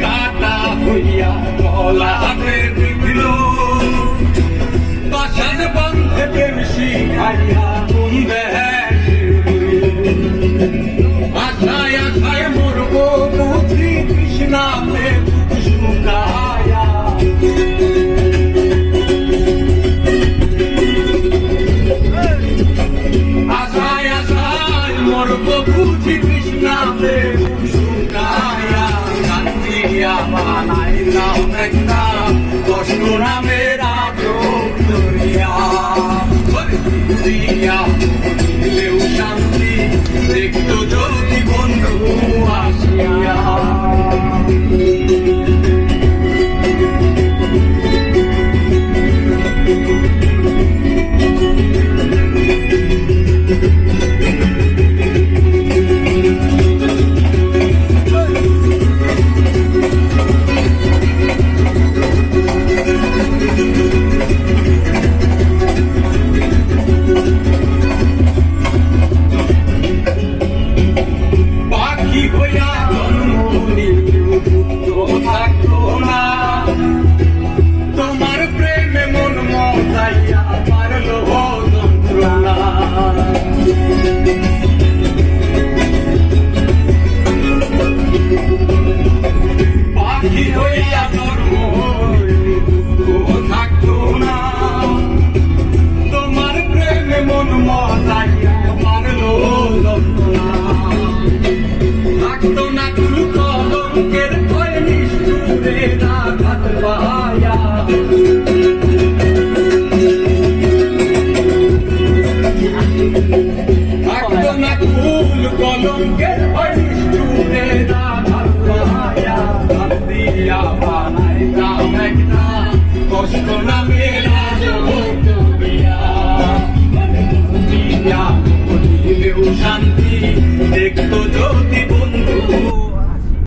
কাটা হইয়া গলা হাতে বিঁধল বাসার বন্ধে প্রেম শিখাইয়া কুন্দে আশায় আশায় মরব বুঝি কৃষ্ণাতে শুকায়া আশায় আশায় মরব বুঝি কৃষ্ণাতে শুকায়া কান্দিয়া বানাইলাম একটা কষ্ট নামের আজব দরিয়া দিয়া দিলেও শান্তি দেখতো যদি বন্ধু আসিয়া তোমার প্রেমে মন মজাইয়া পারলো যন্ত্রণা পাখি হইয়া জন্ম থাকতো না তোমার প্রেমে মন মজাইয়া পারলো যন্ত্রণা থাকতো না তুল কলঙ্কের ভয় নিষ্ঠুরে রাখাত পায়া থাকতো না তুল কলঙ্কের ভয় নিষ্ঠুরে রাখাত পায়া দিয়া বানাইলাম একটা কষ্ট নামের আজব দরিয়া দিয়া দিলেও শান্তি দেখতো যদি বন্ধু